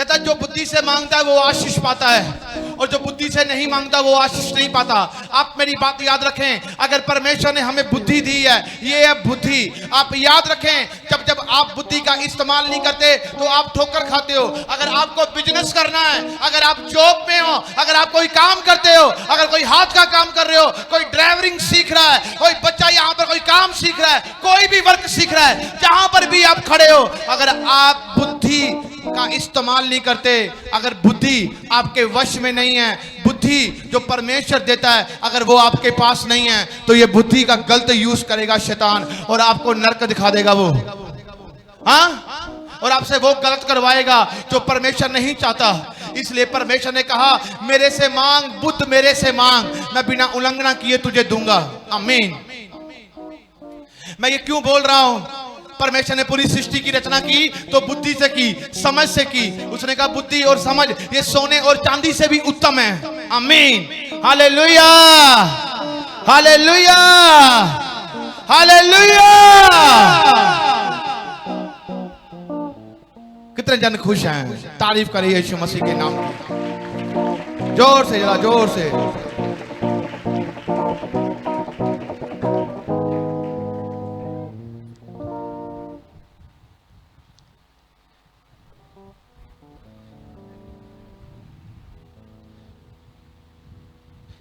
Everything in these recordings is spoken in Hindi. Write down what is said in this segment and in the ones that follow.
कहता है जो बुद्धि से मांगता है वो आशीष पाता है, और जो बुद्धि से नहीं मांगता वो आशीष नहीं पाता। आप मेरी बात याद रखें, अगर परमेश्वर ने हमें बुद्धि दी है, ये है बुद्धि। आप याद रखें, जब जब आप बुद्धि का इस्तेमाल नहीं करते तो आप ठोकर खाते हो। अगर आपको बिजनेस करना है, अगर आप जॉब में हो, अगर आप कोई काम करते हो, अगर कोई हाथ का काम कर रहे हो, कोई ड्राइवरिंग सीख रहा है, कोई बच्चा यहाँ पर कोई काम सीख रहा है, कोई भी वर्क सीख रहा है, जहां पर भी आप खड़े हो, अगर आप बुद्धि का इस्तेमाल नहीं करते, अगर बुद्धि आपके वश में नहीं है, बुद्धि जो परमेश्वर देता है अगर वो आपके पास नहीं है, तो ये बुद्धि का गलत यूज करेगा शैतान, और आपको नरक दिखा देगा वो। हाँ, और आपसे वो गलत करवाएगा जो परमेश्वर नहीं चाहता। इसलिए परमेश्वर ने कहा, मेरे से मांग, बुद्ध मेरे से मांग, मैं बिना उल्लंघना किए तुझे दूंगा। आमीन। मैं ये क्यों बोल रहा हूं? परमेश्वर ने पूरी सृष्टि की रचना की तो बुद्धि से की, समझ से की। उसने कहा बुद्धि और समझ ये सोने और चांदी से भी उत्तम है। आमीन, हालेलुया, हालेलुया, हालेलुया। कितने जन खुश हैं? तारीफ करिए यीशु मसीह के नाम की, जोर से, जरा जोर से।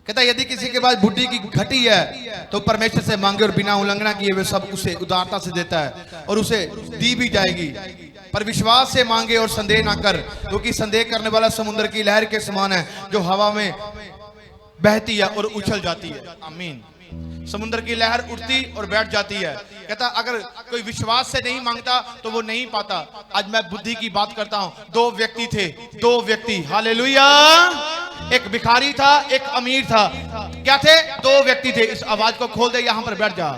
कहता यदि किसी के पास बुद्धि की घटी है तो परमेश्वर से मांगे और बिना उल्लंघना किए वे सब उसे उदारता से देता है और उसे दी भी जाएगी। पर विश्वास से मांगे और संदेह ना कर, क्योंकि संदेह करने वाला समुद्र की लहर के समान है जो हवा में बहती है और उछल जाती है। आमीन। समुद्र की लहर उठती और बैठ जाती है। कहता अगर कोई विश्वास से नहीं मांगता तो वो नहीं पाता। आज मैं बुद्धि की बात करता हूं। दो व्यक्ति थे, दो व्यक्ति, हालेलुया। एक भिखारी था, एक अमीर था। क्या थे? दो व्यक्ति थे। इस आवाज को खोल दे, यहां पर बैठ जा।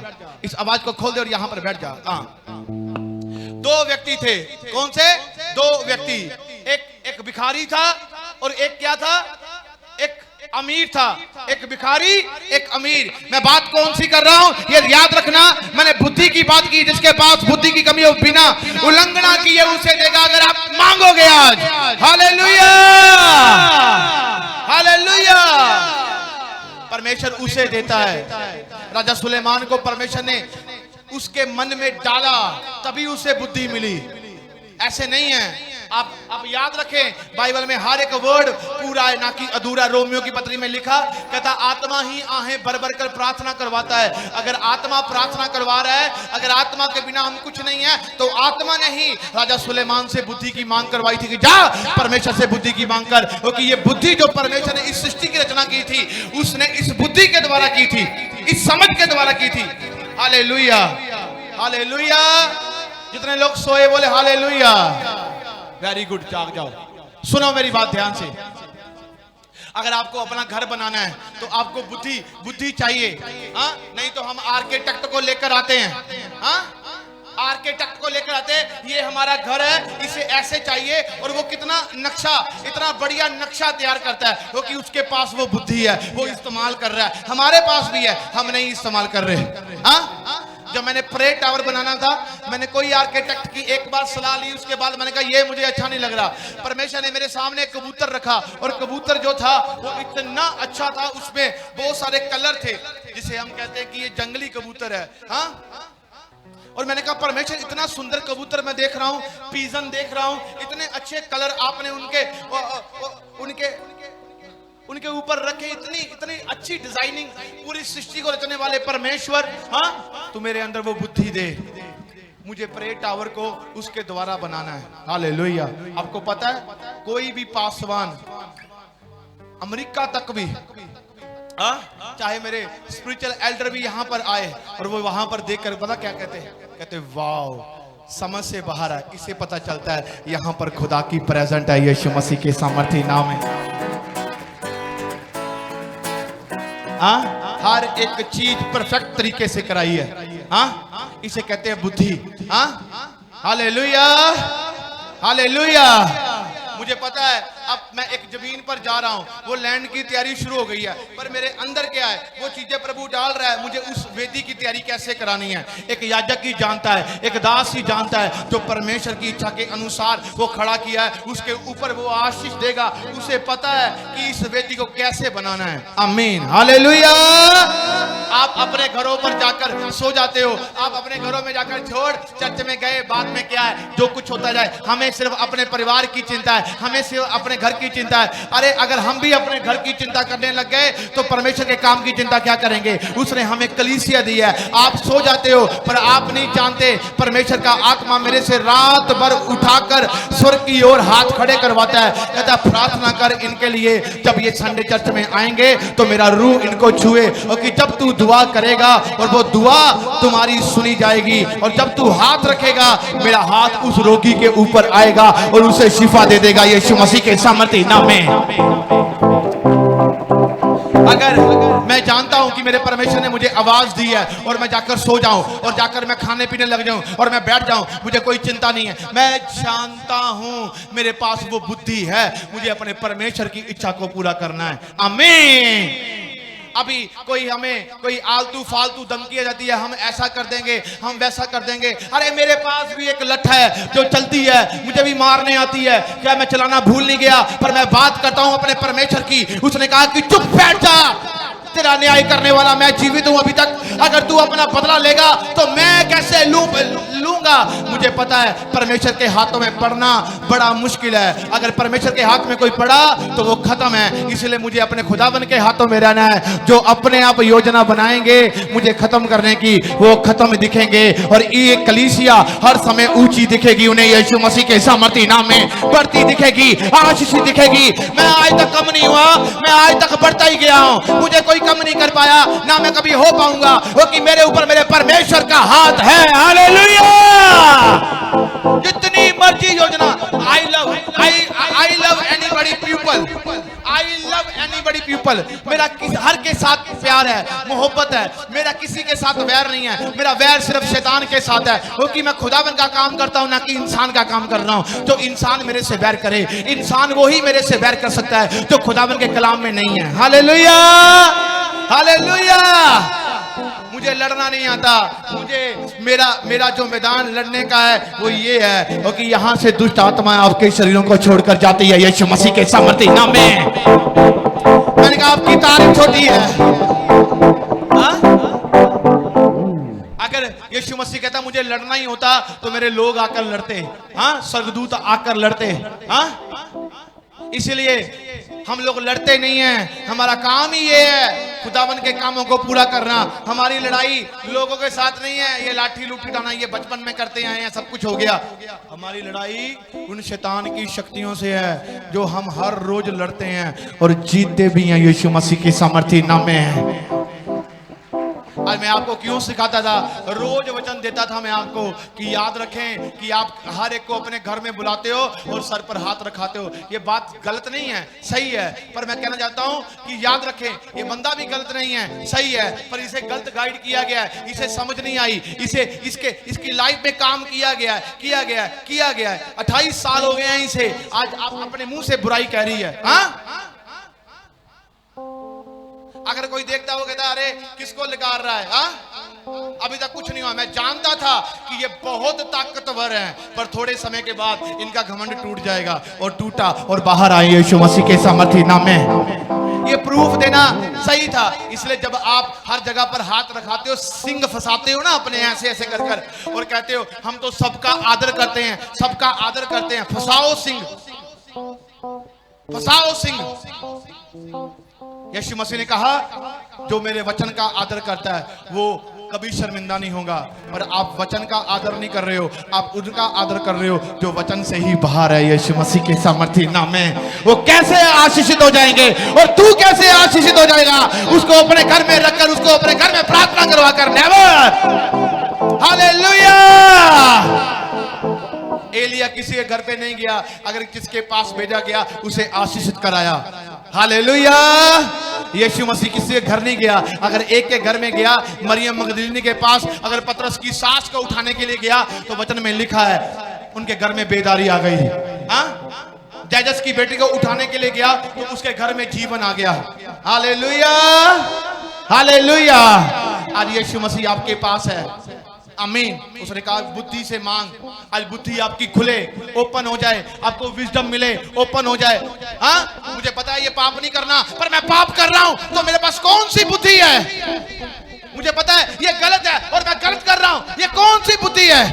इस आवाज को खोल दे और यहां पर बैठ जा। दो व्यक्ति थे। कौन से? दो व्यक्ति। एक भिखारी था और एक क्या था? एक अमीर था। एक भिखारी, एक अमीर। मैं बात कौन सी कर रहा हूं ये याद रखना। मैंने बुद्धि की बात की। जिसके पास बुद्धि की कमी हो बिना उल्लंघना किए उसे देगा, अगर आप मांगोगे आज। Hallelujah, hallelujah. परमेश्वर उसे देता है। राजा सुलेमान को परमेश्वर ने उसके मन में डाला, तभी उसे बुद्धि मिली। ऐसे नहीं है। आप याद रखें, बाइबल में हर एक वर्ड पूरा है, ना कि अधूरा। रोमियो की पत्री में लिखा, कहता आत्मा ही आहें भर भर कर प्रार्थना करवाता है। अगर आत्मा प्रार्थना करवा रहा है, अगर आत्मा के बिना हम कुछ नहीं है, तो आत्मा ने ही राजा सुलेमान से बुद्धि की मांग करवाई थी कि जा परमेश्वर से बुद्धि की मांग कर, क्योंकि ये बुद्धि जो परमेश्वर ने इस सृष्टि की रचना की थी, उसने इस बुद्धि के द्वारा की थी, इस समझ के द्वारा की थी। Hallelujah, hallelujah. जितने लोग सोए बोले हालेलुया। वेरी गुड, जाग जाओ। सुनो मेरी बात ध्यान से। अगर आपको अपना घर बनाना है तो आपको बुद्धि चाहिए। नहीं तो हम आर्किटेक्ट को लेकर आते हैं। आर्किटेक्ट को लेकर आते हैं, ये हमारा घर है, इसे ऐसे चाहिए, और वो कितना नक्शा, इतना बढ़िया नक्शा तैयार करता है, क्योंकि उसके पास वो बुद्धि है, वो इस्तेमाल कर रहा है। हमारे पास भी है, हम नहीं इस्तेमाल कर रहे। जब मैंने परेड टावर बनाना था, मैंने कोई आर्किटेक्ट की एक बार सलाह ली, उसके बाद मैंने कहा ये मुझे अच्छा नहीं लग रहा। परमेश्वर ने मेरे सामने कबूतर रखा, और कबूतर जो था वो इतना अच्छा था, उसमें बहुत सारे कलर थे, जिसे हम कहते हैं कि ये जंगली कबूतर है। और मैंने कहा परमेश्वर इतना सुंदर कबूतर मैं देख रहा हूँ, पीजन देख रहा हूँ, इतने अच्छे कलर आपने उनके ऊपर रखे, इतनी अच्छी डिजाइनिंग, पूरी सृष्टि को रचने वाले परमेश्वर, तू मेरे अंदर वो बुद्धि दे, मुझे परेड टावर को उसके द्वारा बनाना है। हालेलुया। आपको पता है कोई भी पासवान अमेरिका तक भी, चाहे मेरे स्पिरिचुअल एल्डर भी यहाँ पर आए और वो वहां पर देखकर पता क्या कहते हैं? कहते वाओ, समझ से बाहर है। इससे पता चलता है यहाँ पर खुदा की प्रेजेंट है, यीशु मसीह के सामर्थी नाम है। हर एक चीज परफेक्ट तरीके से कराई है। इसे कहते हैं बुद्धि। Hallelujah, hallelujah. मुझे पता है अब मैं एक जमीन पर जा रहा हूँ, वो लैंड की तैयारी शुरू हो गई है, पर मेरे अंदर क्या है वो चीजें प्रभु डाल रहा है, मुझे उस वेदी की तैयारी कैसे करानी है। एक याजक ही जानता है, एक दास ही जानता है, जो परमेश्वर की इच्छा के अनुसार वो खड़ा किया है, उसके ऊपर वो आशीष देगा, उसे पता है कि इस वेदी को कैसे बनाना है। आमीन, हालेलुया। आप अपने घरों पर जाकर सो जाते हो, आप अपने घरों में जाकर छोड़ चर्च में गए, बाद में क्या है जो कुछ होता जाए, हमें सिर्फ अपने परिवार की चिंता है, हमें सिर्फ अपने घर की चिंता है। अरे अगर हम भी अपने घर की चिंता करने लग गए तो परमेश्वर के काम की चिंता क्या करेंगे। उसने हमें कलीसिया दी है। आप सो जाते हो पर आप नहीं जानते परमेश्वर का आत्मा मेरे से रात भर उठाकर स्वर्ग की ओर हाथ खड़े करवाता है, कहता है प्रार्थना कर इनके लिए, जब ये संडे चर्च में आएंगे तो मेरा रूह इनको छुए, और कि जब तू दुआ करेगा और वो दुआ तुम्हारी सुनी जाएगी, और जब तू हाथ रखेगा मेरा हाथ उस रोगी के ऊपर आएगा और उसे शिफा दे देगा यीशु मसीह के सामर्थी नाम में। अगर मैं जानता हूं कि मेरे परमेश्वर ने मुझे आवाज दी है और मैं जाकर सो जाऊं और जाकर मैं खाने पीने लग जाऊं और मैं बैठ जाऊं, मुझे कोई चिंता नहीं है। मैं जानता हूं मेरे पास वो बुद्धि है, मुझे अपने परमेश्वर की इच्छा को पूरा करना है। आमीन। अभी कोई आलतू फालतू धमकी जाती है, हम ऐसा कर देंगे, हम वैसा कर देंगे। अरे मेरे पास भी एक लठ है जो चलती है, मुझे भी मारने आती है, क्या मैं चलाना भूल नहीं गया, पर मैं बात करता हूं अपने परमेश्वर की। उसने कहा कि चुप बैठ जा, तेरा न्याय करने वाला मैं जीवित हूं अभी तक, अगर तू अपना बदला लेगा तो मैं कैसे लूंगा। मुझे पता है परमेश्वर के हाथों में पड़ना बड़ा मुश्किल है, अगर परमेश्वर के हाथ में कोई पड़ा तो वो खत्म है। इसलिए मुझे अपने खुदावन के हाथों में रहना है। जो अपने आप योजना बनाएंगे मुझे खत्म करने की, वो खत्म दिखेंगे, और ये कलीसिया हर समय ऊंची दिखेगी, उन्हें यीशु मसीह के सामर्थी नाम में बढ़ती दिखेगी, आशीष दिखेगी। मैं आज तक कम नहीं हुआ, मैं आज तक बढ़ता ही गया हूं, मुझे कोई कम नहीं कर पाया, ना मैं कभी हो पाऊंगा, क्योंकि मेरे ऊपर मेरे परमेश्वर का हाथ है। हालेलुया। जितनी मर्जी योजना, I love anybody people, I love anybody people. मेरा हर के साथ प्यार है, मोहब्बत है, मेरा किसी के साथ वैर नहीं है। मेरा वैर सिर्फ शैतान के साथ है, क्योंकि मैं खुदावन का काम करता हूं, ना कि इंसान का काम कर रहा हूं। जो इंसान मेरे से वैर करे, इंसान वो ही मेरे से वैर कर सकता है जो खुदावन के कलाम में नहीं है। Hallelujah, hallelujah. मुझे लड़ना नहीं आता, मुझे मेरा जो मैदान लड़ने का है वो ये है, क्योंकि यहां से दुष्ट आत्माएं आपके शरीरों को छोड़कर जाती है यीशु मसीह के सामर्थी नाम में। मैंने कहा आपकी तारीफ छोटी है। अगर यीशु मसीह कहता मुझे लड़ना ही होता तो मेरे लोग आकर लड़ते, हाँ, स्वर्गदूत आकर लड़ते, हाँ। इसलिए हम लोग लड़ते नहीं हैं, हमारा काम ही ये है खुदावन के कामों को पूरा करना। हमारी लड़ाई लोगों के साथ नहीं है, ये लाठी लूटी डालना ये बचपन में करते आए हैं, सब कुछ हो गया। हमारी लड़ाई उन शैतान की शक्तियों से है जो हम हर रोज लड़ते हैं और जीतते भी हैं यीशु मसीह के सामर्थी नाम में। आज मैं आपको क्यों सिखाता था, रोज वचन देता था मैं आपको कि याद रखें कि आप हर एक को अपने घर में बुलाते हो और सर पर हाथ रखाते हो। ये बात गलत नहीं है, सही है, पर मैं कहना चाहता हूं कि याद रखें ये बंदा भी गलत नहीं है, सही है, पर इसे गलत गाइड किया गया है, इसे समझ नहीं आई, इसकी लाइफ में काम किया गया है। 28 साल हो गए हैं इसे, आज आप अपने मुंह से बुराई कह रही है। हाँ, अगर कोई देखता हो कहता अरे किसको लिकार रहा है, हाँ? अभी तक कुछ नहीं हुआ। मैं जानता था कि ये बहुत ताकतवर हैं, पर थोड़े समय के बाद इनका घमंड टूट जाएगा, और टूटा और बाहर आए यीशु मसीह के सामर्थी नाम में। ये प्रूफ देना सही था। इसलिए जब आप हर जगह पर हाथ रखाते हो, सिंग फंसाते हो ना अपने ऐसे ऐसे कर कर, और कहते हो हम तो सबका आदर करते हैं, सबका आदर करते हैं, फंसाओ सिंग, फंसाओ सिंह। यीशु मसीह ने कहा जो मेरे वचन का आदर करता है वो कभी शर्मिंदा नहीं होगा। पर आप वचन का आदर नहीं कर रहे हो, आप उनका आदर कर रहे हो जो वचन से ही बाहर है यीशु मसीह के सामर्थी नाम में। वो कैसे आशीषित हो जाएंगे और तू कैसे आशीषित हो जाएगा, उसको अपने घर में रखकर, उसको अपने घर में प्रार्थना करवा कर। नेवर। हालेलुया। एलिया किसी के घर पे नहीं गया, अगर किसके पास भेजा गया उसे आशीषित कराया। हालेलुया। यीशु मसीह किसी के घर नहीं गया, अगर एक के घर में गया, मरियम मगदलीनी के पास, अगर पतरस की सास को उठाने के लिए गया तो वचन में लिखा है उनके घर में बेदारी आ गई। हाँ, जायरस की बेटी को उठाने के लिए गया तो उसके घर में जीवन आ गया। Hallelujah, hallelujah. आज यीशु मसीह आपके पास है, आमीन। उसने कहा बुद्धि से मांग, आज बुद्धि आपकी खुले, ओपन हो जाए, आपको विजडम मिले, ओपन हो जाए। हाँ, मुझे पता है ये पाप नहीं करना, पर मैं पाप कर रहा हूं तो मेरे पास कौन सी बुद्धि है? मुझे पता है ये गलत है और मैं गलत कर रहा हूं, ये कौन सी बुद्धि है?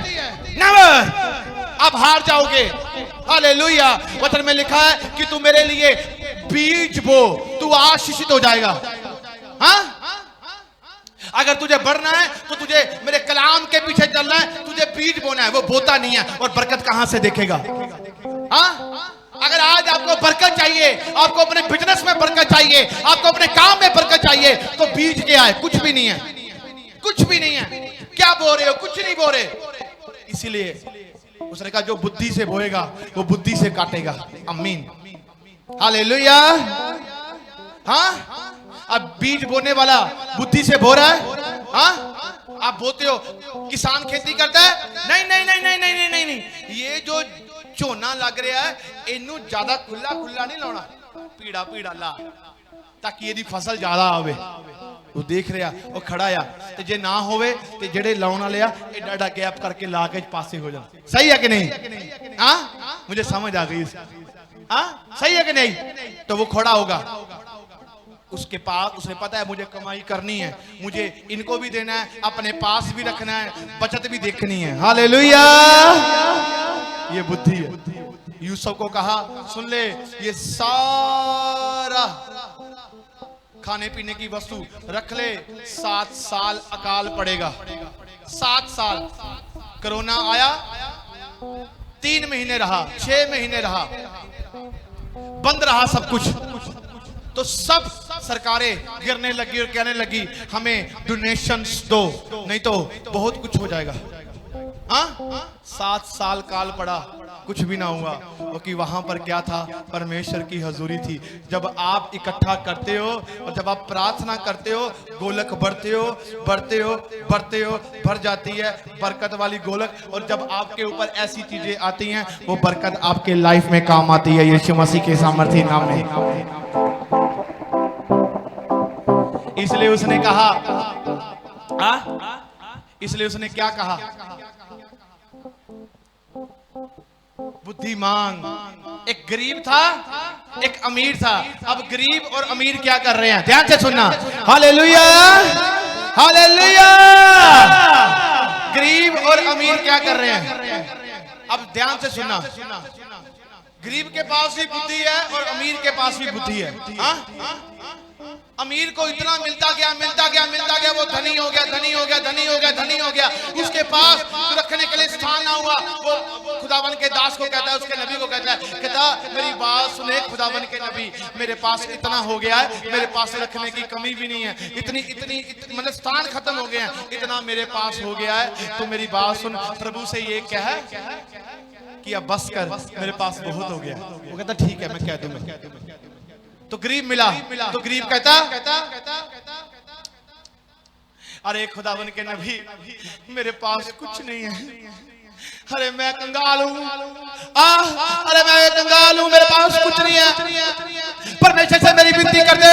नेवर, आप हार जाओगे। हालेलुया। वचन में लिखा है कि तू मेरे लिए बीज बो, तू आशीषित हो जाएगा। हाँ, अगर तुझे बढ़ना है तो तुझे मेरे कलाम के पीछे चलना है, तुझे बीज बोना है। वो बोता नहीं है और बरकत कहां से देखेगा? हाँ, अगर आज आपको बरकत चाहिए, आपको अपने बिजनेस में बरकत चाहिए, आपको अपने काम में बरकत चाहिए, तो बीज क्या है? कुछ भी नहीं है, कुछ भी नहीं है। क्या बो रहे हो? कुछ नहीं बो रहे। इसीलिए उसने कहा जो बुद्धि से बोएगा वो बुद्धि से काटेगा। आमीन, हालेलुया। हाँ, अब बीज बोने वाला बुद्धि से बो रहा है। हाँ, आप बोते हो, किसान खेती करता है, नहीं नहीं नहीं नहीं नहीं नहीं नहीं, ये जो झोना लग रहा है इनू ज्यादा खुला खुला नहीं लाना, पीड़ा पीड़ा ला, ताकि यदि फसल ज्यादा आवे। वो देख रहा वो खड़ा आ, ते जे ना होवे ते जेड़े लाउन वाले आ एडा एडा गैप करके ला के पासे हो जा। सही है कि नहीं? हाँ, मुझे समझ आ गई। हाँ, सही है कि नहीं? तो वो खड़ा होगा, उसके पास, उसने पता है मुझे कमाई करनी है, मुझे इनको भी देना है, अपने पास भी रखना है, बचत भी देखनी है। हालेलुया, ये बुद्धि है। यूसुफ को कहा सुन ले, ये सारा खाने पीने की वस्तु रख ले, 7 साल अकाल पड़ेगा। 7 साल कोरोना आया, 3 महीने रहा, 6 महीने रहा, बंद रहा सब कुछ। तो सब सरकारें गिरने लगी और कहने लगी हमें डोनेशंस दो, नहीं तो बहुत कुछ हो जाएगा। हाँ, 7 साल काल पड़ा, कुछ भी ना हुआ। क्योंकि वहां पर क्या था? परमेश्वर की हजूरी थी। जब आप इकट्ठा करते हो और जब आप प्रार्थना करते हो, गोलक बढ़ते हो बढ़ते हो बढ़ते हो, भर जाती है बरकत वाली गोलक। और जब आपके ऊपर ऐसी चीजें आती हैं, वो बरकत आपके लाइफ में काम आती है, यीशु मसीह के सामर्थी नाम में। इसलिए उसने कहा, इसलिए उसने क्या कहा? बुद्धि मांग। एक गरीब था, एक अमीर था। अब गरीब और अमीर क्या कर रहे हैं? ध्यान से सुनना। Hallelujah, hallelujah. गरीब और अमीर क्या कर रहे हैं? अब ध्यान से सुनना। गरीब के पास भी बुद्धि है और अमीर के पास भी बुद्धि है। हाँ? अमीर को इतना मिलता गया मिलता गया मिलता गया, वो धनी हो गया धनी हो गया धनी हो गया धनी हो गया। उसके पास रखने के लिए स्थान ना हुआ। वो खुदावन के दास को कहता है, उसके नबी को कहता है, कहता मेरी बात सुने खुदावन के नबी, मेरे पास इतना हो गया है, मेरे पास रखने की कमी भी नहीं है, इतनी इतनी मतलब स्थान खत्म हो गए हैं, इतना मेरे पास हो गया है, तो मेरी बात सुन। प्रभु से ये कह कि अब बस कर, मेरे पास बहुत हो गया। वो कहता ठीक है मैं कह दूंगा। तो गरीब मिला, तो गरीब कहता अरे खुदावन के नबी मेरे पास कुछ नहीं है, अरे मैं कंगाल हूं, अरे मैं कंगाल हूं, मेरे पास कुछ नहीं है। परमेश्वर से मेरी विनती कर दे,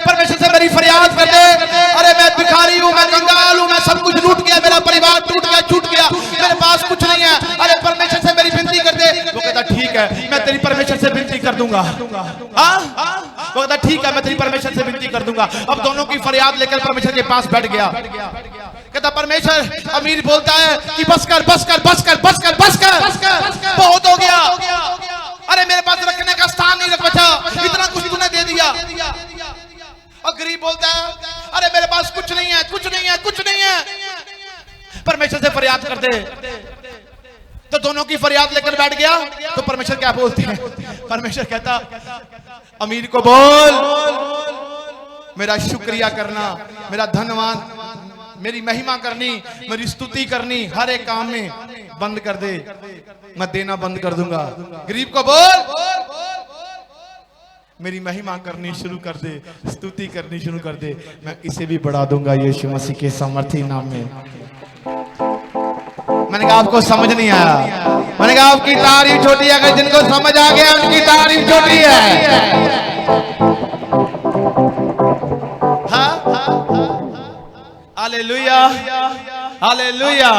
परमेश्वर से मेरी फरियाद कर दे। अरे मैं भिखारी हूं, मैं कंगाल हूं, मैं सब कुछ लूट गया, मेरा परिवार टूट गया छूट गया, मेरे पास कुछ नहीं है। अरे परमेश्वर से मेरी विनती कर दे। वो कहता ठीक है मैं तेरी परमेश्वर से विनती कर दूंगा। वो कहता ठीक है मैं तेरी परमेश्वर से विनती कर दूंगा। अब दोनों की फरियाद लेकर परमेश्वर के पास बैठ गया। कहता परमेश्वर, अमीर बोलता है कि बस कर बस कर बस कर बस कर बस कर, बहुत हो गया, अरे मेरे पास रखने का स्थान नहीं रख बचा, इतना कुछ तूने दे दिया। और गरीब बोलता है अरे मेरे पास कुछ नहीं है कुछ नहीं है कुछ नहीं है। परमेश्वर से फरियाद कर दे। तो दोनों की फरियाद लेकर बैठ गया। तो परमेश्वर क्या बोलते हैं? परमेश्वर कहता अमीर को बोल मेरा शुक्रिया करना, मेरा धन्यवाद, मेरी महिमा करनी, मेरी स्तुति करनी, हर एक काम में बंद कर दे, मैं देना बंद कर दूंगा। गरीब को बोल मेरी महिमा करनी शुरू कर दे, स्तुति करनी शुरू कर दे, मैं इसे भी बढ़ा दूंगा यीशु मसीह के सामर्थी नाम में। मैंने कहा आपको समझ नहीं आया। मैंने कहा आपकी तारीफ छोटी है, अगर जिनको समझ आ गया उनकी तारीफ छोटी है। Hallelujah, hallelujah,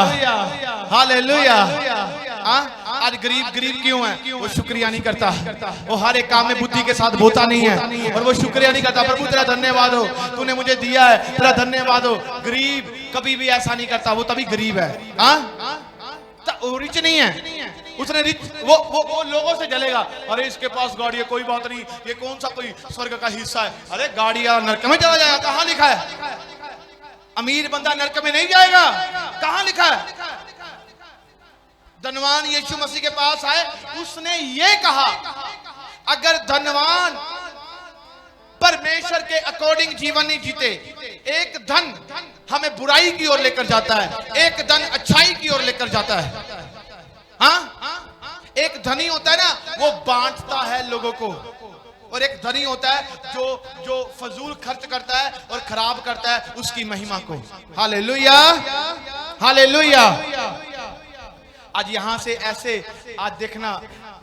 hallelujah. आज गरीब गरीब क्यों है? वो शुक्रिया नहीं करता, वो हर एक काम में बुद्धि के साथ बोता नहीं है, और वो शुक्रिया नहीं करता। प्रभु तेरा धन्यवाद हो, तूने मुझे दिया है, तेरा धन्यवाद हो। गरीब कभी भी ऐसा नहीं करता, वो तभी गरीब है। वो रिच नहीं है, उसने रिच वो लोगों से जलेगा। अरे इसके पास गाड़ी है, कोई बात नहीं, ये कौन सा कोई स्वर्ग का हिस्सा है? अरे गाड़ी या नरक में चला जाएगा, कहां लिखा है? अमीर बंदा नरक में नहीं जाएगा, कहां लिखा है? धनवान यीशु मसीह के पास आए, उसने ये कहा अगर धनवान परमेश्वर के अकॉर्डिंग जीवन नहीं जीते, एक धन हमें बुराई की ओर लेकर जाता है, एक धन अच्छाई की ओर लेकर जाता है। एक धनी होता है ना, वो बांटता है लोगों को, और एक धनी होता है जो फजूल खर्च करता है और खराब करता है उसकी महिमा को। Hallelujah, hallelujah. आज यहां से ऐसे आज देखना,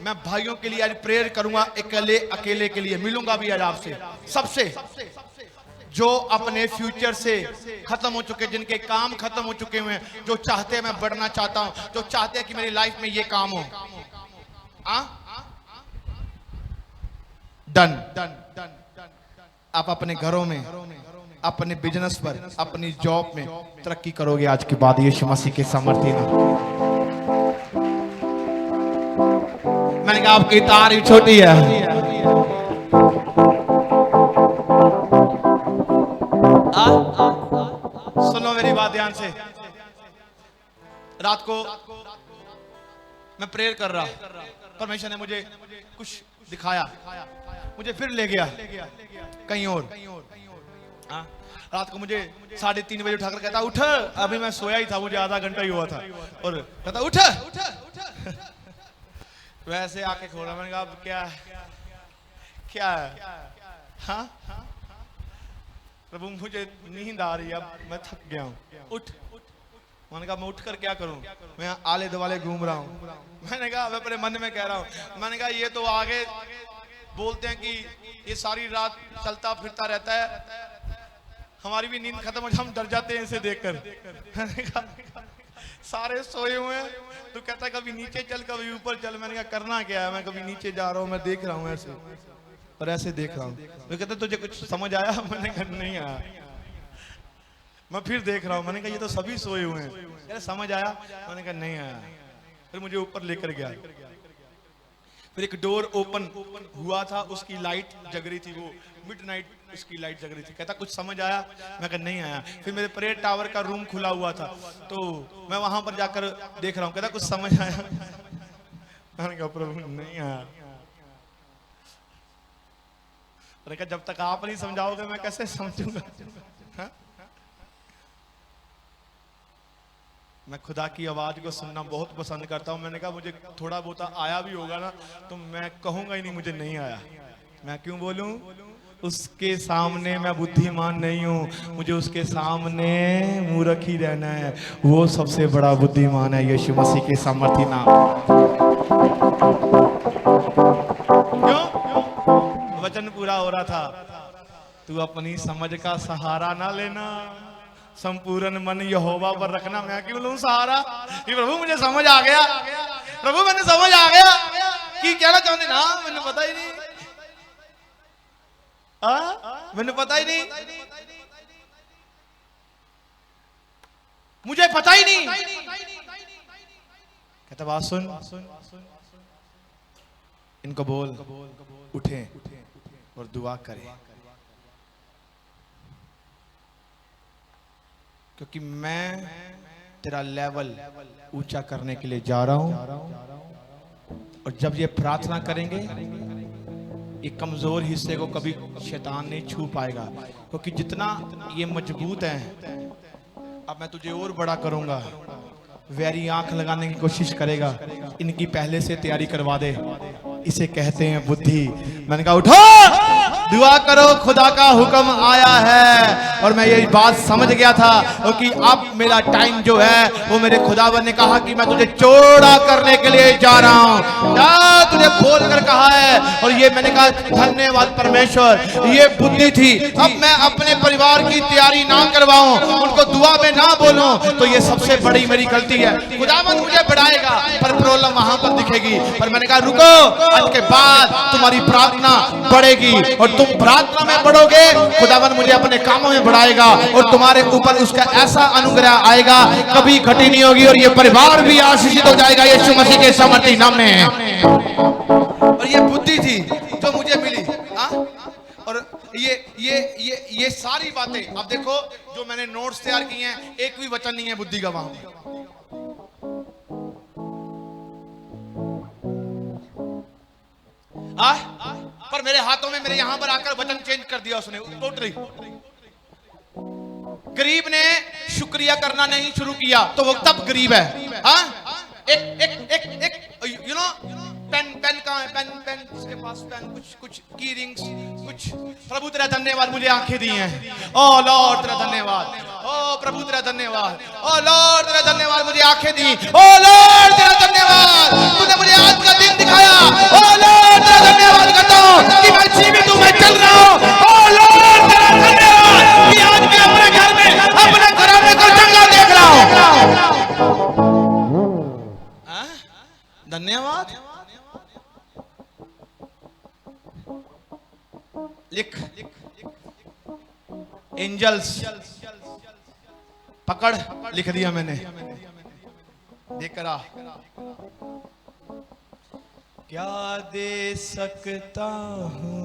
मैं भाइयों के लिए आज प्रेयर करूंगा, अकेले के लिए मिलूंगा भी आज आपसे सबसे, जो अपने फ्यूचर से खत्म हो चुके, जिनके काम खत्म हो चुके हुए हैं, जो चाहते हैं मैं बढ़ना चाहता हूं, जो चाहते हैं कि मेरी लाइफ में ये काम हो। डन। आप अपने घरों में, अपने बिजनेस पर, अपनी जॉब में तरक्की करोगे आज के बाद यीशु मसीह के सामर्थ्य में। मैंने कहा आपकी तारीफ छोटी है। सुनो मेरी बात ध्यान से। रात को मैं प्रेयर कर रहा, परमेश्वर ने मुझे कुछ दिखाया, मुझे फिर ले गया कहीं और। रात को मुझे 3:30 बजे उठाकर कहता उठ, अभी मैं सोया ही था, मुझे आधा घंटा ही हुआ था, और कहता उठ। वैसे आके खोला, मैंने कहा अब क्या है? हाँ प्रभु मुझे नींद आ रही है, अब मैं थक गया हूँ, उठ। मैंने कहा मैं उठकर क्या करूं? मैं आले दुआले घूम रहा हूं। मैंने कहा मैं अपने मन में कह रहा हूं, मैंने कहा ये तो आगे बोलते हैं कि ये सारी रात चलता फिरता रहता है, हमारी भी नींद खत्म हो जाए, हम डर जाते हैं इसे देखकर। सारे सोए हुए हैं, तो कहता है कभी नीचे चल कभी ऊपर चल। मैंने कहा करना क्या है? मैं कभी नीचे जा रहा हूँ, मैं देख रहा हूँ ऐसे और ऐसे देख रहा हूँ। तो कहते तुझे कुछ समझ आया? मैंने कहा नहीं आया। मैं फिर देख रहा हूँ, मैंने कहा ये तो सभी सोए हुए हैं, यार समझ आया? मैंने कहा नहीं आया। फिर मुझे ऊपर लेकर गया, फिर एक डोर ओपन हुआ था, उसकी लाइट जग रही थी, वो मिडनाइट उसकी लाइट जग रही थी। कहता कुछ समझ आया? मैं कहा नहीं आया। फिर मेरे प्रेयर टावर का रूम खुला हुआ था, तो मैं वहां पर जाकर देख रहा हूँ। कहता कुछ समझ आया? मैंने कहा प्रभु नहीं आया। मैंने कहा जब तक आप नहीं समझाओगे मैं कैसे समझूंगा? मैं खुदा की आवाज को सुनना बहुत पसंद करता हूं। मैंने कहा मुझे थोड़ा बहुत आया भी होगा ना तो मैं कहूंगा ही नहीं मुझे नहीं आया। मैं क्यों बोलूं? उसके सामने मैं बुद्धिमान नहीं हूं, मुझे उसके सामने मूर्ख ही रहना है। वो सबसे बड़ा बुद्धिमान है, यीशु मसीह के सामर्थ्य नाम। क्यों? वचन पूरा हो रहा था, तू अपनी समझ का सहारा ना लेना, संपूर्ण मन यहोवा पर रखना। मैं क्यों लूं सहारा? कि प्रभु मुझे समझ आ गया, प्रभु मैंने समझ आ गया कि कहना चाहते ना, मैंने पता ही नहीं, मैंने पता ही नहीं, मुझे पता ही नहीं। कहता बात सुन, इनको बोल उठे और दुआ करें, क्योंकि मैं तेरा लेवल ऊंचा करने के लिए जा रहा हूं। और जब ये प्रार्थना करेंगे, ये कमजोर हिस्से को कभी शैतान नहीं छू पाएगा, क्योंकि जितना ये मजबूत है, अब मैं तुझे और बड़ा करूंगा। वैरी आंख लगाने की कोशिश करेगा, इनकी पहले से तैयारी करवा दे। इसे कहते हैं बुद्धि। मैंने कहा उठो, दुआ करो, खुदा का हुक्म आया है। और मैं ये बात समझ गया था कि अब मेरा टाइम जो है वो मेरे खुदावन ने कहा कि मैं तुझे चौड़ा करने के लिए जा रहा हूँ, क्या तुझे बोल कर कहा है। और ये मैंने कहा धन्यवाद परमेश्वर, ये बुद्धि थी। अब मैं अपने परिवार की तैयारी ना करवाऊं, उनको दुआ में ना बोलूं, तो ये सबसे बड़ी मेरी गलती है। खुदावन मुझे बढ़ाएगा पर प्रॉब्लम वहां पर दिखेगी। पर मैंने कहा रुको, आज के बाद तुम्हारी प्रार्थना बढ़ेगी और तुम प्रार्थना में बढ़ोगे, खुदावन मुझे अपने कामों में बढ़ाएगा और तुम्हारे ऊपर उसका ऐसा अनुग्रह आएगा कभी घटी नहीं होगी और ये परिवार भी आशीषित हो जाएगा यीशु मसीह के सामर्थी नाम में। और ये बुद्धि थी जो मुझे मिली। और ये सारी बातें अब देखो जो मैंने नोट्स तैयार किए हैं, एक भी वचन नहीं है बुद्धि का वहां। पर मेरे हाथों में मेरे यहां पर आकर वचन चेंज कर दिया उसने टोटली। गरीब ने शुक्रिया करना नहीं शुरू किया तो वो तब गरीब है। एक यू नो पेन कहाँ है? पेन इसके पास पेन, कुछ की रिंग्स, कुछ। प्रभु तेरा धन्यवाद, मुझे आंखें दी हैं। ओ लॉर्ड तेरा धन्यवाद, ओ प्रभु तेरा धन्यवाद, ओ लॉर्ड तेरा धन्यवाद, मुझे आंखें दी। ओ लॉर्ड तेरा धन्यवाद, तूने मुझे आज का दिन दिखाया। ओ लॉर्ड तेरा धन्यवाद करता हूँ कि मैं जीवित हूँ, मैं चल रहा हूँ। ओ लॉर्ड तेरा धन्यवाद कि आज मैं अपने घर में अपने घराने को चंगा देख रहा हूँ। धन्यवाद। लिख एंजल्स पकड़, लिख दिया मैंने। देख कर आ, क्या दे सकता हूं,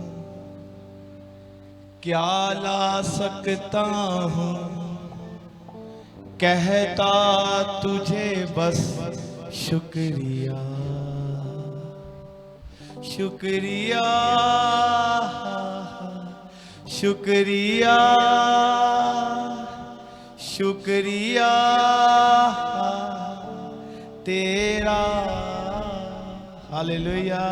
क्या ला सकता हूं, कहता तुझे बस शुक्रिया शुक्रिया शुक्रिया शुक्रिया तेरा। हालेलुया,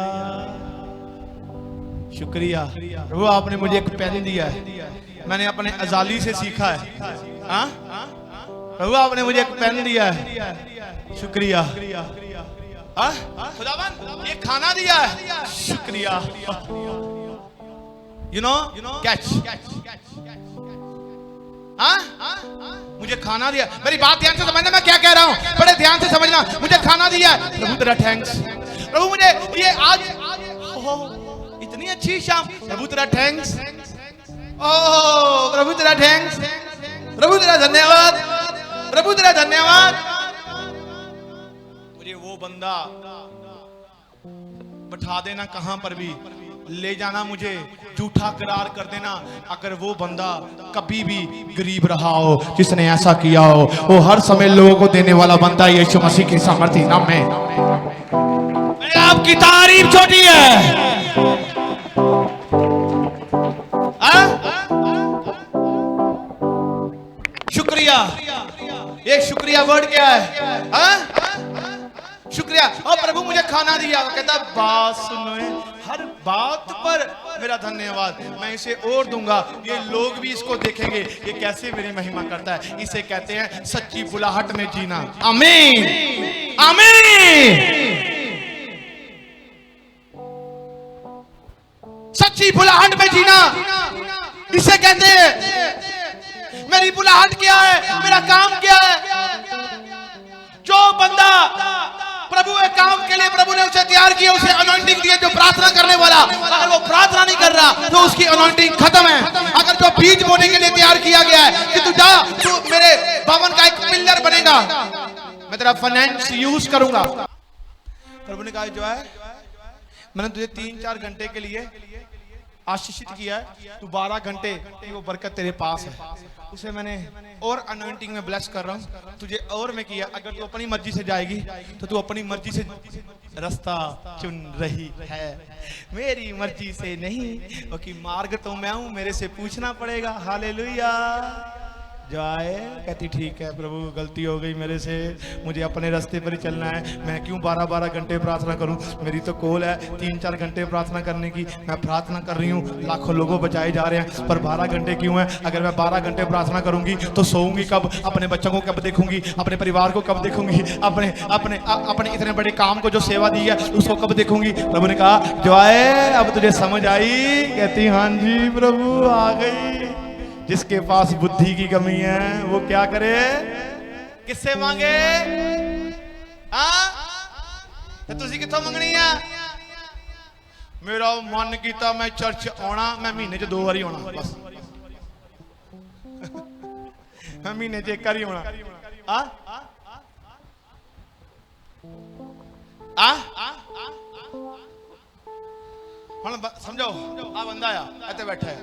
शुक्रिया। वो आपने मुझे एक पेन दिया है, मैंने अपने अजाली से सीखा है। प्रभु आपने मुझे एक पेन दिया है, शुक्रिया। खुदावन ये खाना दिया है, शुक्रिया। यू नो कैच, मुझे खाना दिया। मेरी बात ध्यान से समझना, मैं क्या कह रहा हूँ, बड़े ध्यान से समझना। मुझे खाना दिया है, प्रभु तेरा थैंक्स। प्रभु मुझे ये आज इतनी अच्छी शाम, प्रभु तेरा थैंक्स। ओह प्रभु तेरा थैंक्स, प्रभु तेरा धन्यवाद, प्रभु तेरा धन्यवाद। मुझे वो बंदा बैठा देना कहां पर भी, ले जाना, मुझे झूठा करार कर देना। अगर वो बंदा कभी भी गरीब रहा हो, जिसने ऐसा किया हो, वो हर समय लोगों को देने वाला बंदा यीशु मसीह के सामर्थी नाम में। आपकी तारीफ छोटी है। शुक्रिया, एक शुक्रिया वर्ड क्या है? शुक्रिया। और प्रभु मुझे खाना दिया, कहता बात सुनो, हर बात पर मेरा धन्यवाद, मैं इसे और दूंगा। ये लोग भी इसको देखेंगे, ये कैसे मेरी महिमा करता है। इसे कहते हैं सच्ची बुलाहट में जीना। आमीन, आमीन। सच्ची बुलाहट में जीना, इसे कहते हैं। मेरी बुलाहट क्या है, मेरा काम क्या है? जो बंदा प्रभु के काम के लिए प्रभु ने उसे तैयार किया, उसे अनॉइंटिंग दी है। जो प्रार्थना करने वाला, अगर वो प्रार्थना नहीं कर रहा तो उसकी अनॉइंटिंग खत्म है। अगर जो बीज बोने के लिए तैयार किया गया है कि तू जा, तू मेरे भवन का एक पिलर बनेगा, मैं तेरा फाइनेंस यूज करूंगा। प्रभु ने कहा जो है मैंने तुझे 3-4 घंटे के लिए आशीषित किया है, तू 12 घंटे की वो बरकत तेरे पास है, उसे मैंने और अनॉइंटिंग में ब्लेस कर रहा हूँ तुझे। और मैं किया, अगर तू अपनी मर्जी से जाएगी तो तू अपनी मर्जी से रास्ता चुन रही है, मेरी मर्जी से नहीं, क्योंकि मार्ग तो मैं हूं, मेरे से पूछना पड़ेगा। हालेलुया, जो आए कहती ठीक है प्रभु गलती हो गई मेरे से, मुझे अपने रास्ते पर ही चलना है। मैं क्यों 12-12 घंटे प्रार्थना करूं, मेरी तो कॉल है 3-4 घंटे प्रार्थना करने की। मैं प्रार्थना कर रही हूं, लाखों लोगों बचाए जा रहे हैं, पर 12 घंटे क्यों है? अगर मैं 12 घंटे प्रार्थना करूंगी तो सोऊंगी कब? अपने बच्चों को कब देखूंगी? अपने परिवार को कब देखूंगी? अपने अपने अपने इतने बड़े काम को जो सेवा दी है उसको कब देखूंगी? प्रभु ने कहा जो आए अब तुझे समझ आई? कहती हाँ जी प्रभु आ गई। जिसके पास बुद्धि की कमी है वो क्या करे? किससे मांगे? तुसी किथों मंगनी है? मेरा मन कीता मैं चर्च आना, मैं महीने च 2 बारी आना बस। मैं महीने च 1 बारी आना। हुण समझो आ बंदा आ इत्थे बैठा है,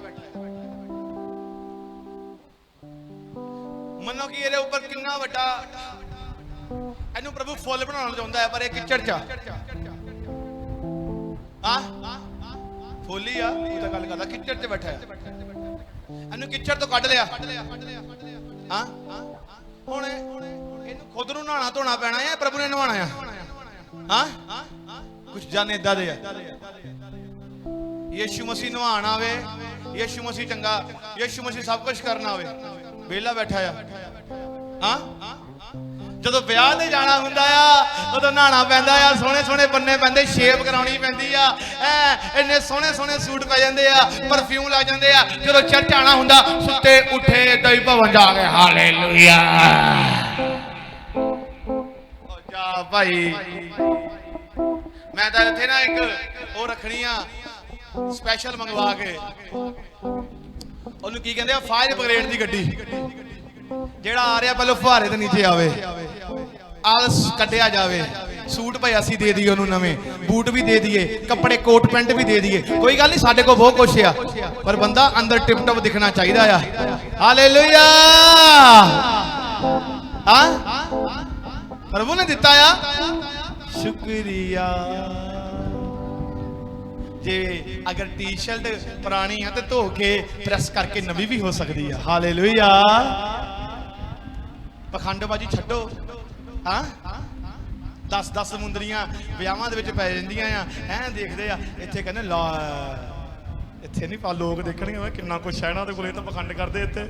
मनो कि ਇਹਦੇ ਉੱਪਰ कितना ਵੱਡਾ ਇਹਨੂੰ प्रभु फुल बनाना चाहता है, पर एक किचड़ च फुल ही आ तो गल करदा किचड़ च बैठा है। ਇਹਨੂੰ किचड़ तो कढ लिया, हुण ਇਹਨੂੰ खुद ਨੂੰ नहाना धोना पैना है, प्रभु ने नहाना है। कुछ जाने इदा दे यीशु मसीह नहाना आवे, यीशु मसीह चंगा, यीशु मसीह सब कुछ करना आवे, वेला बैठा है। जो ब्याह ते जाना हुंदा आ उदों नहाना पैंदा आ, सोहणे सोहणे बन्ने पैंदे, शेप कराउणी पैंदी आ, इन्ने सोहणे सोहणे सूट पै जांदे आ, परफ्यूम लग जांदे आ। जदों चर्च आना हुंदा सुत्ते उठे दई भवन जाके हालेलुया जा भाई। मैं तां इत्थे ना एक ओ रखनी आ स्पैशल मंगवा के, ਉਹਨੂੰ ਕੀ ਕਹਿੰਦੇ ਆ, ਫਾਇਰ ਬ੍ਰਿਗੇਡ ਦੀ ਗੱਡੀ। ਜਿਹੜਾ ਆ ਰਿਹਾ ਪਹਿਲਾਂ ਫੁਹਾਰੇ ਦੇ ਨੀਚੇ ਆਵੇ, ਆਲਸ ਕੱਢਿਆ ਜਾਵੇ, सूट भाई असी दे दिए उन्होंने, नवे बूट भी दे दिए, कपड़े कोट पैंट भी दे दिए, कोई गल नहीं, साडे को बहुत कुछ आ, पर बंदा अंदर टिप टप दिखना चाहिए। हालेलुया प्रभु ने दिता आ, शुक्रिया। जे अगर टी शर्ट पुरानी है तो धो के प्रेस करके नवी भी हो सकती है। हालेलुया पखंडबाजी छड्डो। 10-10 मुंदरियां विआहां दे विच पै जांदियां आ, हैं देखदे आ, इत्थे कहंदे ला इत्थे नहीं पा, लोग देखणगे किन्ना कुछ है इन्हां दे कोल, तां पखंड करदे इत्थे।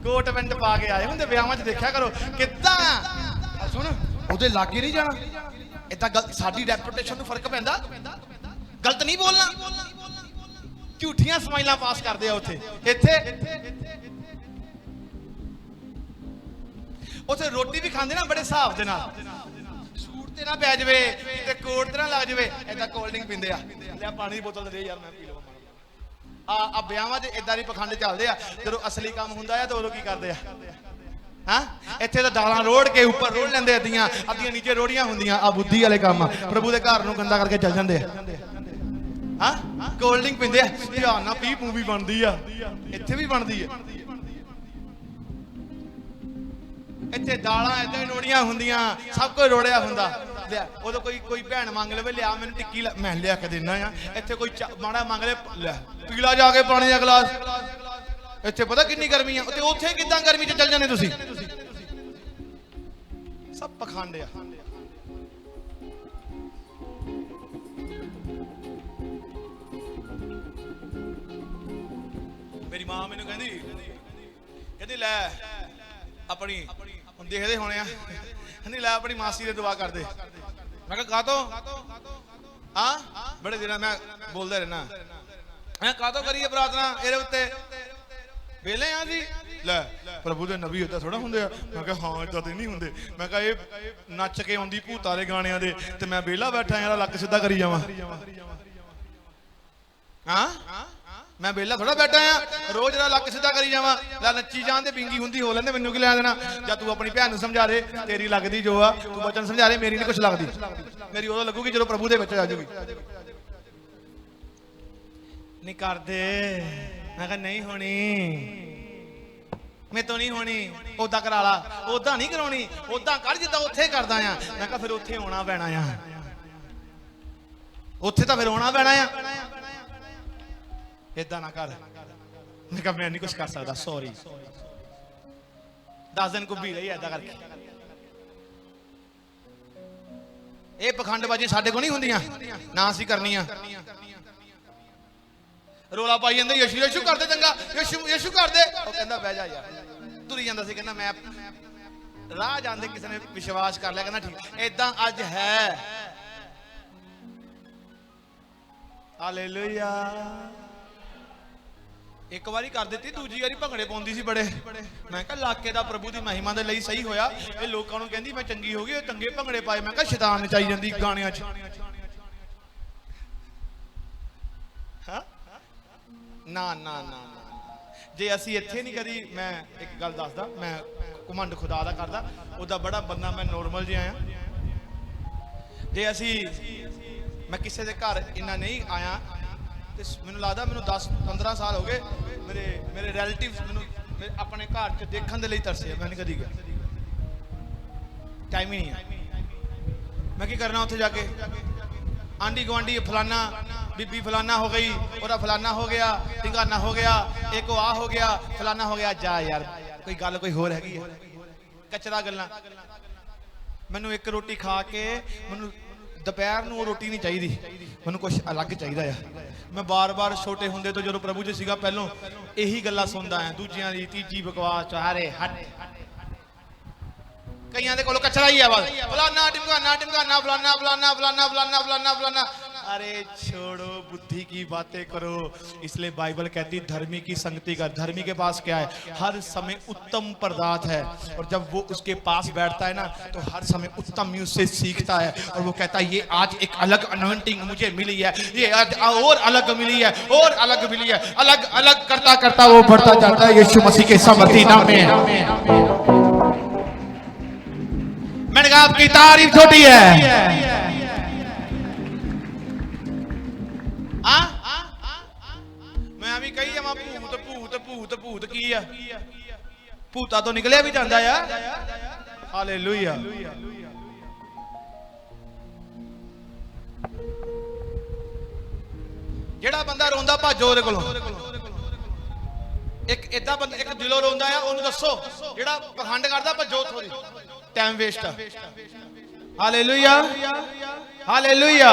कोट पैंट पा के आए हुंदे विआहां च, देखिया करो किद्दां। सुन ओहदे लागे नहीं जाना, इतना गलत साडी रेपुटेशन नूं फर्क पैंदा। गलत नहीं बोलना, झूठियां स्माइलां पास करदे आ उत्थे। इत्थे उसे रोटी भी खाते ना बड़े हिसाब के नाल, सूट ते ना पै जावे ते कोट ते ना लग जावे, इदा कोल्ड ड्रिंक पींदे आ, ले पानी दी बोतल दे यार मैं पी लवां। आ ब्याहां ते इदां दी पखंड चलदे आ, जदों असली काम हुंदा आ तो उदों की करदे आ। इत्थे तो दालां रोड़ के ऊपर रोड़ लैंदे, अद्धियां अद्धियां नीचे रोड़ियां हुंदियां। आ बुद्धि वाले काम आ, प्रभु दे घर नूं गंदा करके चल जांदे आ। कोल्ड ड्रिंक पींदे आ, ध्यान नाल पी, मूवी बनदी आ, इत्थे भी बनदी है। इत्थे दालां इदां रोड़ियां हुंदियां, सब कुछ रोड़िया हुंदा। उदों कोई भैन मंग लवे लिया मैनूं टिक्की, मैं लिया के देना आ। इत्थे कोई माड़ा मंग ले, पीला जाके पानी दा गिलास। इत्थे पता कितनी गर्मी है, ते उत्थे किदां गर्मी च चल जाने तुसीं? सब पखंड आ। मेरी मां मैनूं कहंदी लै अपनी हुण देखदे होणे आ, कहंदी लै अपनी मासी दी दुआ कर दे। मैं कहा कातों? बड़े दिन मैं बोलदा रहना, मैं कातों करिए प्रार्थना इहदे उत्ते, वेले आ जी लै प्रभु दे नबी इदां थोड़ा हुंदे आ। मैं कहा हाँ इदां ते नहीं हुंदे। मैं कहा ये नच के आउंदी भूतां दे गाणियां दे, ते मैं वेला बैठा यार लक सीधा करी जावां। मैं वेला थोड़ा बैठा आ, रोज लक सीधा करी जावां, ला नच्ची जान ते बिंगी हुंदी हो लैंदे, मैनूं की लै देना। जां तू अपनी भैन नूं समझा दे, तेरी लगदी जो आ, तू बचन समझा दे, मेरी नहीं कुछ लगदी। मेरी उदों लगूगी जदों प्रभु दे विच आ जाऊगी। नहीं करदे, मैं कहा नहीं होनी, मैं तो नहीं होनी, उदा करा ला, उदा नहीं कराउणी, उदा कर जिद्दां उत्थे करदा आ। मैं कहा फिर उत्थे आउणा पैणा आ, उत्थे तां फिर आउणा पैणा आ। इदा ना कर। मैं कहा मैं नहीं कुछ कर सकता, सॉरी। 10 दिन घुम्मी रही ऐदा करके। ये पखंडबाजी साडे को नहीं होंदियां ना, असीं करनियां। रोला पाई जांदे यीशु यीशु कर दे, चंगा यीशु यीशु कर दे। ਉਹ ਕਹਿੰਦਾ ਬਹਿ ਜਾ ਯਾਰ, ਤੁਰੀ ਜਾਂਦਾ ਸੀ, ਕਹਿੰਦਾ ਮੈਂ ਰਾਹ ਜਾਂਦੇ ਕਿਸੇ ਨੇ ਵਿਸ਼ਵਾਸ ਕਰ ਲਿਆ, ਕਹਿੰਦਾ ਠੀਕ। ਇਦਾਂ ਅੱਜ ਹੈ। ਹਾਲੇਲੂਇਆ। ਇੱਕ ਵਾਰੀ ਕਰ ਦਿੱਤੀ, ਦੂਜੀ ਵਾਰੀ ਭੰਗੜੇ ਪਾਉਂਦੀ ਸੀ ਬੜੇ। ਮੈਂ ਕਿਹਾ ਇਲਾਕੇ ਦਾ ਪ੍ਰਭੂ ਦੀ ਮਹਿਮਾ ਦੇ ਲਈ ਸਹੀ ਹੋਇਆ। ਇਹ ਲੋਕਾਂ ਨੂੰ ਕਹਿੰਦੀ ਮੈਂ ਚੰਗੀ ਹੋ ਗਈ, ਇਹ ਚੰਗੇ ਭੰਗੜੇ ਪਾਏ। ਮੈਂ ਕਿਹਾ ਸ਼ੈਤਾਨ ਨਚਾਈ ਜਾਂਦੀ ਗਾਣਿਆਂ 'ਚ। ਹਾਂ ਨਾ ਨਾ ਨਾ, ਜੇ ਅਸੀਂ ਇੱਥੇ ਨਹੀਂ ਕਦੀ। ਮੈਂ ਇੱਕ ਗੱਲ ਦੱਸਦਾ, ਮੈਂ ਘਮੰਡ ਖੁਦਾ ਦਾ ਕਰਦਾ, ਉਹਦਾ ਬੜਾ ਬੰਦਾ, ਮੈਂ ਨੋਰਮਲ ਜਿਹਾ ਆ। ਜੇ ਅਸੀਂ ਮੈਂ ਕਿਸੇ ਦੇ ਘਰ ਇੰਨਾ ਨਹੀਂ ਆਇਆ ਤੇ ਮੈਨੂੰ ਲੱਗਦਾ ਮੈਨੂੰ 10-15 ਸਾਲ ਹੋ ਗਏ। ਮੇਰੇ ਰਿਲੇਟਿਵਸ ਮੈਨੂੰ ਆਪਣੇ ਘਰ 'ਚ ਦੇਖਣ ਦੇ ਲਈ ਤਰਸੇ। ਮੈਂ ਨਹੀਂ ਕਦੀ ਗਿਆ, ਟਾਈਮ ਹੀ ਨਹੀਂ ਹੈ। ਮੈਂ ਕੀ ਕਰਨਾ ਉੱਥੇ ਜਾ ਕੇ? आंडी गुआंढी फलाना बीबी फलाना हो गई, और फलाना हो गया, टिंगाना हो गया, एक आ हो गया, फलाना हो गया। जा यार, कोई गल कोई होर हैगी है, कचरा गल्लां। मैनू एक रोटी खा के मैनू दोपहर नूं रोटी नहीं चाहिदी, मैनू कुछ अलग चाहिदा है। मैं बार बार छोटे हुंदे तो जो प्रभु जी सीगा पहलों यही गल्लां सुनदा है, दूजियां दी तीजी बकवास चारे हट। कईयां दे कोलों कचरा ही है बस, फलाना टिमकाना टिमकाना, फलाना फलाना फलाना फलाना फलाना फलाना। अरे छोड़ो, बुद्धि की बातें करो। इसलिए बाइबल कहती धर्मी की संगति कर। धर्मी के पास क्या है? हर समय उत्तम पदार्थ है, और जब वो उसके पास बैठता है ना तो हर समय उत्तम ही उससे सीखता है। और वो कहता है ये आज एक अलग अनॉइंटिंग मुझे मिली है, ये आज और अलग मिली है, और अलग मिली है। अलग अलग करता करता वो बढ़ता जाता है यीशु मसीह के सामर्थी नाम में। मैंने कहा आपकी तारीफ छोटी है। मैं अभी कही है भूत भूत भूत भूत की है, भूता तो निकलिया भी जाता है। हालेलुया। जेड़ा बंदा रोंदा भाजो ओदे कोलों। एक इदा बंदा एक दिलों रोंदा है, ओनू दसो। जेड़ा पखंड करदा भाजो थोड़ी, टाइम वेस्ट। Hallelujah hallelujah.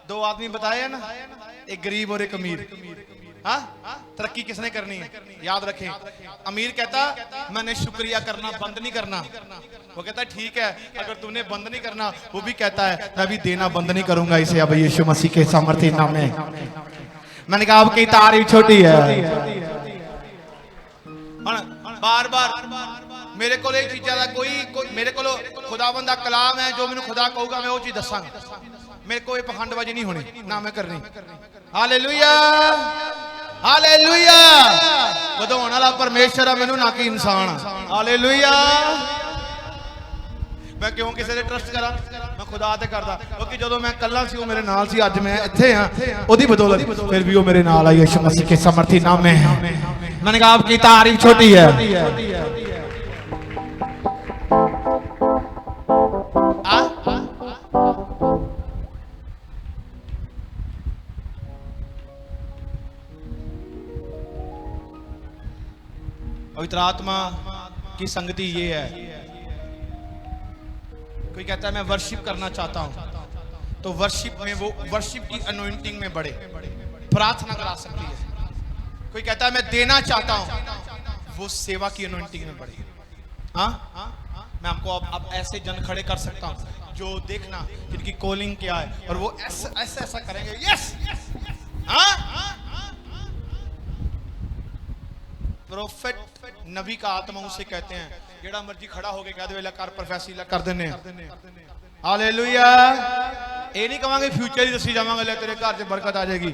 2 आदमी बताए हैं ना, एक गरीब और एक अमीर। हाँ, तरक्की किसने करनी है? याद रखें, अमीर कहता मैंने शुक्रिया करना बंद नहीं करना। वो कहता ठीक है, अगर तूने बंद नहीं करना। वो भी कहता है मैं भी देना बंद नहीं करूंगा इसे, अब यीशु मसीह के सामर्थ्य नाम में। मैंने कहा आपकी तारीफ छोटी है। बार बार मेरे को चीजा का कोई मेरे को खुदाबंद दा कलाम है, जो मैंने खुदा कहूगा मैं वो चीज दसांगा। मेरे को पखंडबाजी नहीं होनी, ना मैं करनी। Hallelujah hallelujah. वधाउण वाला परमेश्वर है मैनू, ना कि इंसान। हालेलुया। मैं क्यों किसी से ट्रस्ट करा? मैं खुदा ते करदा, क्योंकि जो मैं कल्ला सी वो मेरे नाल सी, अज मैं इत्थे हां ओदी बदौलत, फिर भी वो मेरे नाल आई यीशु मसीह के सामर्थी नाम में। मैंने कहा आपकी तारीफ छोटी है। पवित्र आत्मा की संगति ये है। कोई कहता है मैं वर्शिप करना चाहता हूं, तो वर्शिप में वो वर्शिप की अनॉइंटिंग में बढ़े, प्रार्थना करा सकती है। कोई कहता है मैं देना चाहता हूं, वो सेवा की अनॉइंटिंग में बढ़े। हाँ, मैं आपको अब ऐसे जन खड़े कर सकता हूं जो देखना जिनकी कॉलिंग क्या है, और वो ऐसा ऐसा करेंगे। यस, हाँ, प्रोफेट नबी का आत्मा उसे कहते हैं, जेड़ा मर्जी खड़ा होके कह दे वेला कर प्रोफेसी ला कर देने। हालेलुया। ये नहीं कहांगे फ्यूचर ही दसी जावांगे ले तेरे घर से बरकत आ जाएगी।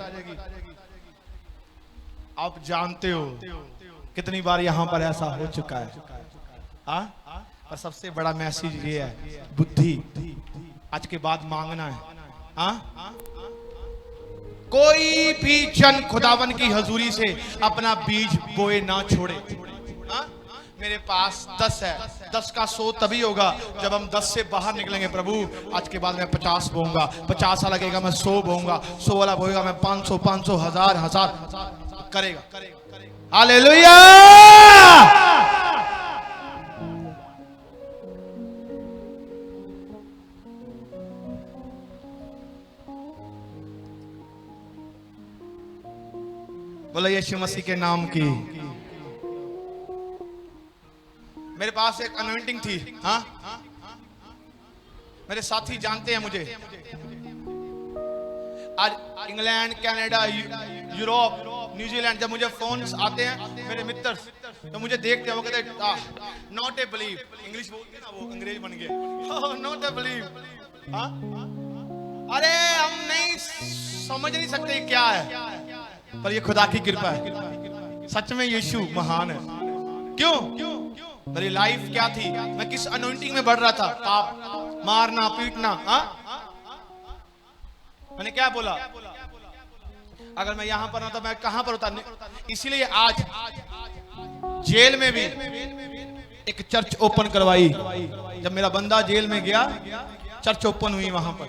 आप जानते हो कितनी बार यहां पर ऐसा हो चुका है। हाँ, और सबसे बड़ा मैसेज ये है, बुद्धि आज के बाद मांगना है। हाँ, कोई भी जन खुदावन की हजूरी से अपना बीज बोए ना छोड़े। हाँ? मेरे पास 10 है, 10 का 100 तभी होगा जब हम 10 से बाहर निकलेंगे। प्रभु आज के बाद मैं 50 बोऊंगा, 50 वाला कहेगा मैं 100 बोऊंगा, 100 वाला बोलेगा मैं 500, 500, 1000 करेगा। हालेलुया। बोलो यीशु मसीह के नाम की। मेरे पास एक अनॉइंटिंग थी। हाँ, मेरे साथी जानते हैं मुझे। आज इंग्लैंड, कनाडा, यूरोप, न्यूजीलैंड जब मुझे फोन्स आते हैं मेरे मित्र, तो मुझे देखते हैं, वो कहते हैं नॉट ए बिलीव, इंग्लिश बोलते हैं ना, वो अंग्रेज बन गए, नॉट ए बिलीव। हाँ, अरे हम नहीं समझ नहीं सकते क्या है, पर ये खुदा की कृपा है। सच में यीशु महान है। क्यों? मेरी लाइफ क्या थी, मैं किस अनॉइंटिंग में बढ़ रहा था, पाप, मारना, पीटना। मैंने क्या बोला, अगर मैं यहां पर होता मैं कहां पर होता। इसीलिए आज जेल में भी एक चर्च ओपन करवाई। जब मेरा बंदा जेल में गया, चर्च ओपन हुई वहां पर।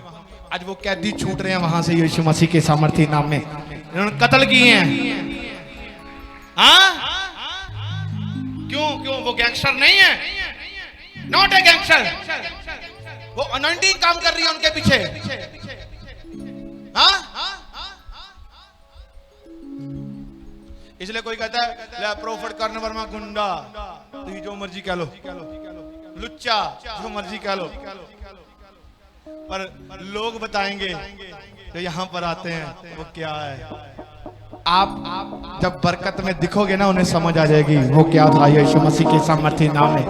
आज वो कैदी छूट रहे हैं वहां से यीशु मसीह के सामर्थ्य नाम में। इन्होंने कत्ल किए हैं। हाँ, क्यों? वो गैंगस्टर नहीं है, नॉट ए गैंगस्टर। वो अनॉइंटिंग काम कर रही है उनके पीछे। हाँ, इसलिए कोई कहता है प्रोफेट कर्ण वर्मा गुंडा, तो जो मर्जी कह लो, लुच्चा, जो मर्जी कह लो, पर लोग बताएंगे जो यहाँ पर आते हैं वो क्या है। आप जब बरकत में दिखोगे ना, उन्हें समझ आ जाएगी वो क्या था यीशु मसीह के सामर्थ्य नाम में।